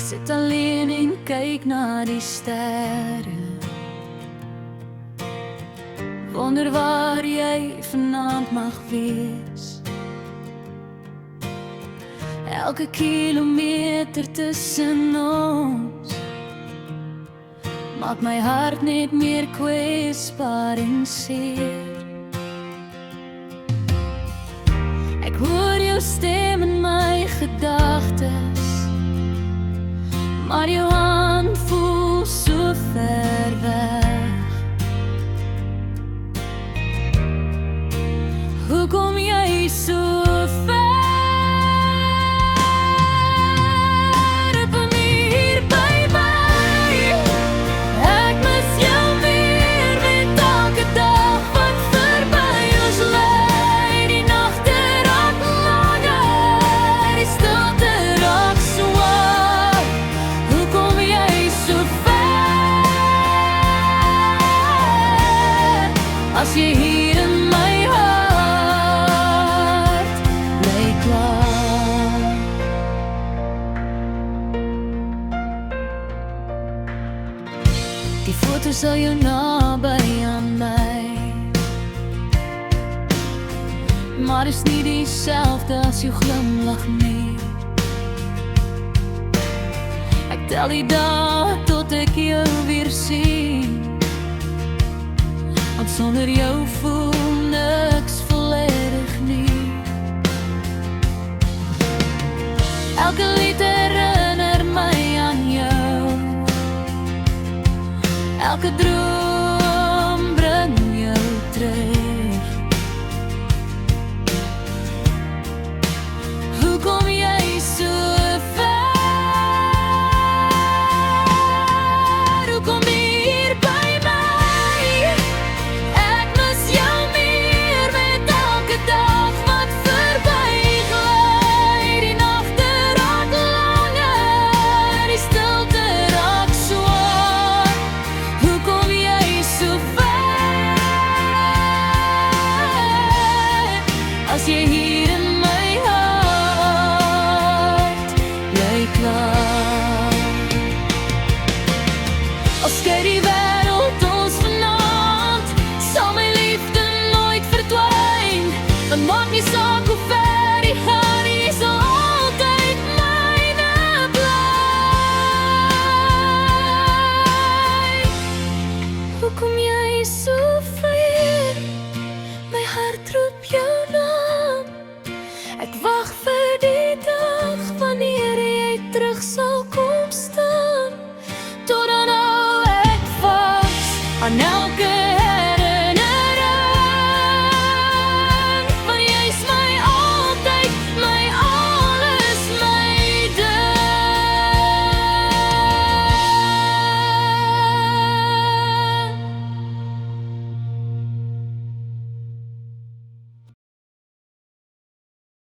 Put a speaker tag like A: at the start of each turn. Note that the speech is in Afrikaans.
A: sit alleen en kyk na die sterre. Wonder waar jy vanaand mag wees. Elke kilometer tussen ons maak my hart net meer kwesbaar en seer. Ek hoor jou stem in my gedagtes, maar jou hand voel so ver weg. Hoe kom jy so ver? Van hier by my. Ek mis jou meer met elke dag wat verby ons lê. Die nagte raak langer, die stilte raak swaar. Hoe kom jy so ver? As jy hier in my die foto's sal jou naby aan my, maar is nie dieselfde as jou glimlach nie. Ek tel die dae tot ek jou weer sien, want sonder jou voel niks volledig nie. Elke lied herinner my aan jou, elke droom bring jou terug. Hoe kom jy so ver? Hoe kom jy hier by my? Ek mis jou meer met elke dag wat verby gly. Die nagte raak langer, die stilte raak swaar. As jy hier in my hart bly klaar. Al skei die wêreld ons vanaand, sal my liefde nooit verdwyn. Want maak nie saak hoe ver die gaan, jy sal altyd myne bly. Hoe kom jy so ver? My hart roep jou naam. Ek wag vir die dag wanneer jy terug sal kom staan. Tot dan hou ek vas aan elke